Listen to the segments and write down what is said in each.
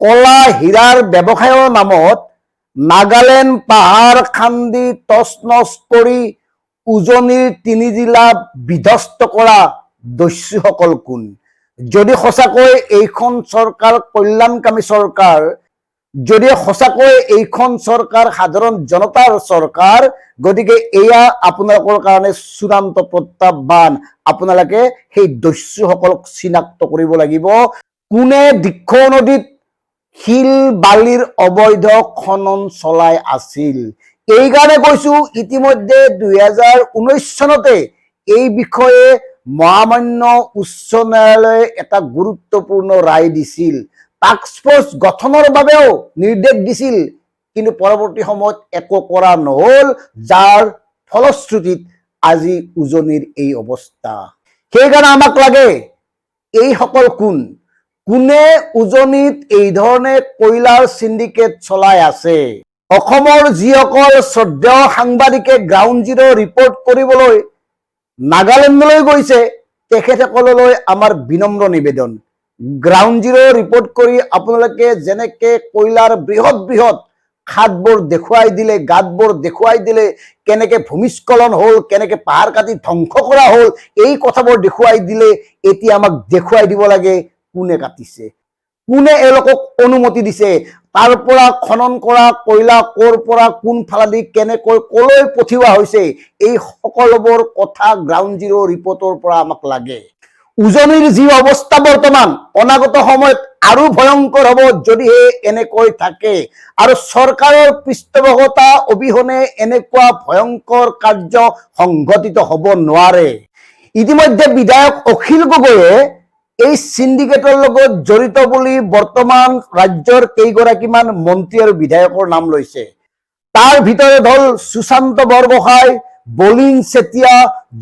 কলা হীৰাৰ ব্যৱসায়ৰ নামত নাগালেণ্ড পাহাৰ খান্দি তছনছ কৰি উজনিৰ 3 জিলা বিধ্বস্ত কৰা দস্যুসকল কোন? যদি সঁচাকৈ এইখন চৰকাৰ কল্যাণকামী চৰকাৰ, যদি সঁচাকৈ এইখন চৰকাৰ সাধাৰণ জনতাৰ চৰকাৰ, গতিকে এয়া আপোনালোকৰ কাৰণে চূড়ান্ত প্ৰত্যাহ্বান। আপোনালোকে সেই দস্যুসকলক চিনাক্ত কৰিব লাগিব। কোনে দিখৌ নদীত শিল বালিৰ অবৈধ খনন চলাই আছিল? এই কাৰণে কৈছো, ইতিমধ্যে 2019 চনতে এই বিষয়ে মহামান্য উচ্চ ন্যায়ালয়ে এটা গুৰুত্বপূৰ্ণ ৰায় দিছিল। টাস্ক ফোৰ্স গঠনৰ বাবেও নিৰ্দেশ দিছিল, কিন্তু পৰৱৰ্তী সময়ত একো কৰা নহল, যাৰ ফলশ্ৰুতিত আজি উজনিৰ এই অৱস্থা। সেইকাৰণে আমাক লাগে এইসকল কোন? কোনে উজনিত এই ধৰণে কয়লাৰ সিন্ডিকেট চলাই আছে? অসমৰ যিসকল শ্ৰদ্ধেয় সাংবাদিকে গ্ৰাউণ্ড জিৰ' ৰিপৰ্ট কৰিবলৈ নাগালেণ্ডলৈ গৈছে, তেখেতসকললৈ আমাৰ বিনম্ৰ নিবেদন, গ্ৰাউণ্ড জিৰ' ৰিপৰ্ট কৰি আপোনালোকে যেনেকে কয়লাৰ বৃহৎ বৃহৎ খাদবোৰ দেখুৱাই দিলে, গাঁতবোৰ দেখুৱাই দিলে, কেনেকে ভূমিস্খলন হ'ল, কেনেকে পাহাৰ কাটি ধ্বংস কৰা হ'ল, এই কথাবোৰ দেখুৱাই দিলে, এতিয়া আমাক দেখুৱাই দিব লাগে কোনে কাটিছে, কোনে এওঁলোকক অনুমতি দিছে, তাৰ পৰা খনন কৰা কয়লা ক'ৰ পৰা কোন ফালেদি কেনেকৈ কলৈ পঠিওৱা হৈছে, এই সকলোবোৰ কথা গ্ৰাউণ্ড জিৰ' ৰিপৰ্টৰ পৰা আমাক লাগে। উজনিৰ যি অৱস্থা বৰ্তমান, অনাগত সময়ত আৰু ভয়ংকৰ হ'ব যদিহে এনেকৈ থাকে, আৰু চৰকাৰৰ পৃষ্ঠপোষকতা অবিহনে এনেকুৱা ভয়ংকৰ কাৰ্য সংঘটিত হ'ব নোৱাৰে। ইতিমধ্যে বিধায়ক অখিল গগৈয়ে এই সিন্ডিকেটৰ লগত জড়িত বুলি বৰ্তমান ৰাজ্যৰ কেইগৰাকীমান মন্ত্ৰী আৰু বিধায়কৰ নাম লৈছে। তাৰ ভিতৰত হ'ল সুশান্ত বৰগোহাঁই, বলিন চেতিয়া,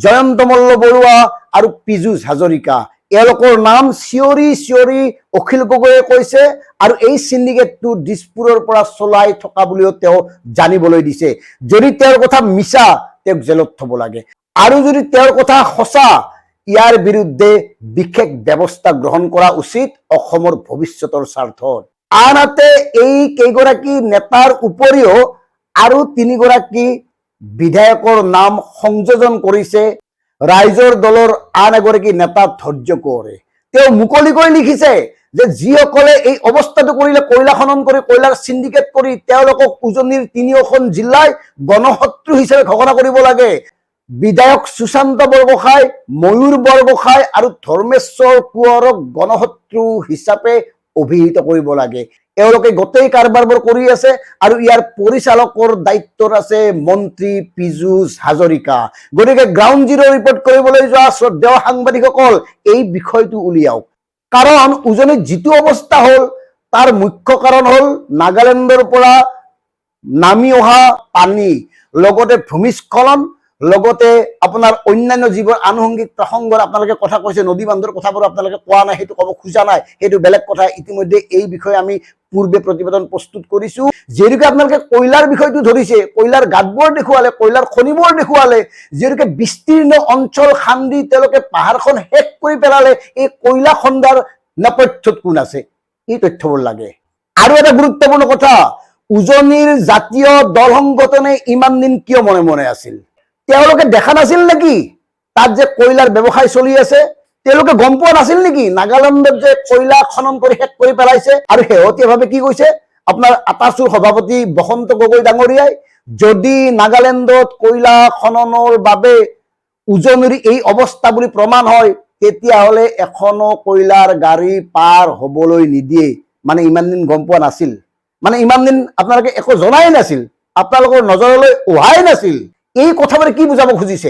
জয়ন্ত মল্ল বৰুৱা আৰু পীযুষ হাজৰিকা। এওঁলোকৰ নাম চিঞৰি চিঞৰি অখিল গগৈয়ে কৈছে, আৰু এই সিন্ডিকেটটো দিছপুৰৰ পৰা চলাই থকা বুলিও তেওঁ জানিবলৈ দিছে। যদি তেওঁৰ কথা মিছা, তেওঁক জেলত থব লাগে, আৰু যদি তেওঁৰ কথা সঁচা, ইয়াৰ বিৰুদ্ধে বিশেষ ব্যৱস্থা গ্ৰহণ কৰা উচিত অসমৰ ভৱিষ্যতৰ স্বাৰ্থত। আনহাতে এই কেইগৰাকী নেতাৰ উপৰিও আৰু 3 গৰাকী বিধায়কৰ নাম সংযোজন কৰিছে ৰাইজৰ দলৰ আন এগৰাকী নেতা ধৈৰ্য কোঁৱৰে। তেওঁ মুকলিকৈ লিখিছে যে যিসকলে এই অৱস্থাটো কৰিলে, কয়লা খনন কৰি কয়লাৰ সিন্ডিকেট কৰি, তেওঁলোকক উজনিৰ 3খন জিলাই গণশত্ৰু হিচাপে ঘোষণা কৰিব লাগে। বিধায়ক সুশান্ত বৰগোহাঁই, ময়ূৰ বৰগোহাঁই আৰু ধৰ্মেশ্বৰ কোঁৱৰক গণশত্ৰু হিচাপে অভিহিত কৰিব লাগে। এওঁলোকে গোটেই কাৰবাৰবোৰ কৰি আছে, আৰু ইয়াৰ পৰিচালকৰ দায়িত্বত আছে মন্ত্ৰী পীযুষ হাজৰিকা। গতিকে গ্ৰাউণ্ড জিৰ' ৰিপৰ্ট কৰিবলৈ যোৱা শ্ৰদ্ধেয় সাংবাদিকসকল, এই বিষয়টো উলিয়াওক। কাৰণ উজনিত যিটো অৱস্থা হ'ল, তাৰ মুখ্য কাৰণ হ'ল নাগালেণ্ডৰ পৰা নামি অহা পানী, লগতে ভূমিস্খলন, লগতে আপোনাৰ অন্যান্য যিবোৰ আনুষংগিক প্ৰসংগৰ আপোনালোকে কথা কৈছে, নদী বান্ধৰ কথাবোৰ আপোনালোকে কোৱা নাই, সেইটো ক'ব খোজা নাই, সেইটো বেলেগ কথা। ইতিমধ্যে এই বিষয়ে আমি পূৰ্বে প্ৰতিবেদন প্ৰস্তুত কৰিছো। যিহেতুকে আপোনালোকে কয়লাৰ বিষয়টো ধৰিছে, কয়লাৰ গাঁতবোৰ দেখুৱালে, কয়লাৰ খনিবোৰ দেখুৱালে, যিহেতুকে বিস্তীৰ্ণ অঞ্চল খান্দি তেওঁলোকে পাহাৰখন শেষ কৰি পেলালে, এই কয়লা খন্দাৰ নেপথ্যত কোন আছে, এই তথ্যবোৰ লাগে। আৰু এটা গুৰুত্বপূৰ্ণ কথা, উজনিৰ জাতীয় দল সংগঠনে ইমান দিন কিয় মনে মনে আছিল? তেওঁলোকে দেখা নাছিল নেকি তাত যে কয়লাৰ ব্যৱসায় চলি আছে? তেওঁলোকে গম পোৱা নাছিল নেকি নাগালেণ্ডত যে কয়লা খনন কৰি শেষ কৰি পেলাইছে? আৰু শেহতীয়াভাৱে কি কৈছে আপোনাৰ আটাচুৰ সভাপতি বসন্ত গগৈ ডাঙৰীয়াই, যদি নাগালেণ্ডত কয়লা খননৰ বাবে উজনিৰ এই অৱস্থা বুলি প্ৰমাণ হয়, তেতিয়াহ'লে এখনো কয়লাৰ গাড়ী পাৰ হ'বলৈ নিদিয়ে। মানে ইমান দিন গম পোৱা নাছিল, মানে ইমান দিন আপোনালোকে একো জনাই নাছিল, আপোনালোকৰ নজৰলৈ অহাই নাছিল। এই কথাবোৰে কি বুজাব খুজিছে?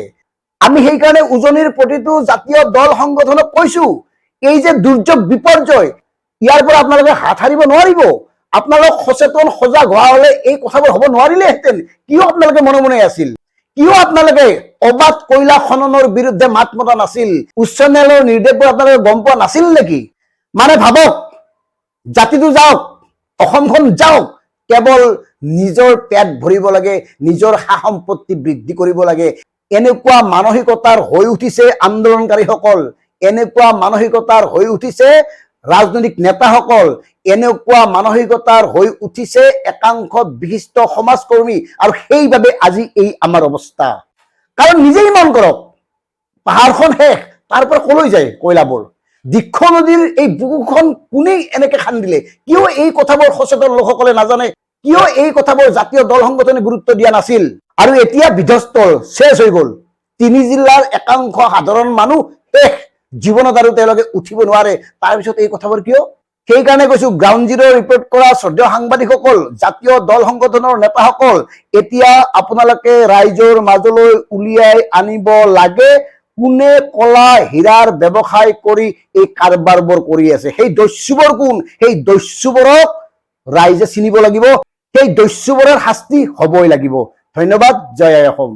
আমি সেইকাৰণে উজনিৰ প্ৰতিটো জাতীয় দল সংগঠনক কৈছো, এই যে দুৰ্যোগ বিপৰ্যয়, ইয়াৰ পৰা আপোনালোকে হাত সাৰিব নোৱাৰিব। আপোনালোক সচেতন সজাগ হোৱা হলে এই কথাবোৰ হ'ব নোৱাৰিলেহেঁতেন। কিয় আপোনালোকে মনে মনে আছিল? কিয় আপোনালোকে অবাধ কয়লা খননৰ বিৰুদ্ধে মাত মতা নাছিল? উচ্চ ন্যায়ালয়ৰ নিৰ্দেশবোৰ আপোনালোকে গম পোৱা নাছিল নেকি? মানে ভাবক, জাতিটো যাওক, অসমখন যাওক, কেৱল নিজৰ পেট ভৰিব লাগে, নিজৰ সা সম্পত্তি বৃদ্ধি কৰিব লাগে, এনেকুৱা মানসিকতাৰ হৈ উঠিছে আন্দোলনকাৰীসকল, এনেকুৱা মানসিকতাৰ হৈ উঠিছে ৰাজনৈতিক নেতাসকল এনেকুৱা মানসিকতাৰ হৈ উঠিছে একাংশ বিশিষ্ট সমাজকৰ্মী, আৰু সেইবাবে আজি এই আমাৰ অৱস্থা। কাৰণ নিজেই মন কৰক, পাহাৰখন শেষ, তাৰ পৰা কলৈ যায় কয়লাবোৰ? দীক্ষ নদীৰ এই বুকুখন কোনেই এনেকে খান্দিলে? কিয় এই কথাবোৰ সচেতন লোকসকলে নাজানে? কিয় এই কথাবোৰ জাতীয় দল সংগঠনে গুৰুত্ব দিয়া নাছিল? আৰু এতিয়া বিধ্বস্ত, শেষ হৈ গ'ল। 3 জিলাৰ একাংশ সাধাৰণ মানুহ শেষ, জীৱনত আৰু তেওঁলোকে উঠিব নোৱাৰে। তাৰপিছত এই কথাবোৰ কিয়? সেইকাৰণে কৈছো, গ্ৰাউণ্ড জিৰ' ৰিপৰ্ট কৰা শ্ৰদ্ধেয় সাংবাদিকসকল, জাতীয় দল সংগঠনৰ নেতাসকল, এতিয়া আপোনালোকে ৰাইজৰ মাজলৈ উলিয়াই আনিব লাগে কোনে কলা হীৰাৰ ব্যৱসায় কৰি এই কাৰবাৰবোৰ কৰি আছে। সেই দস্যুবোৰ কোন? সেই দস্যুবোৰক ৰাইজে চিনিব লাগিব, সেই দস্যুবোৰৰ শাস্তি হবই লাগিব। ধন্যবাদ। জয় আই অসম।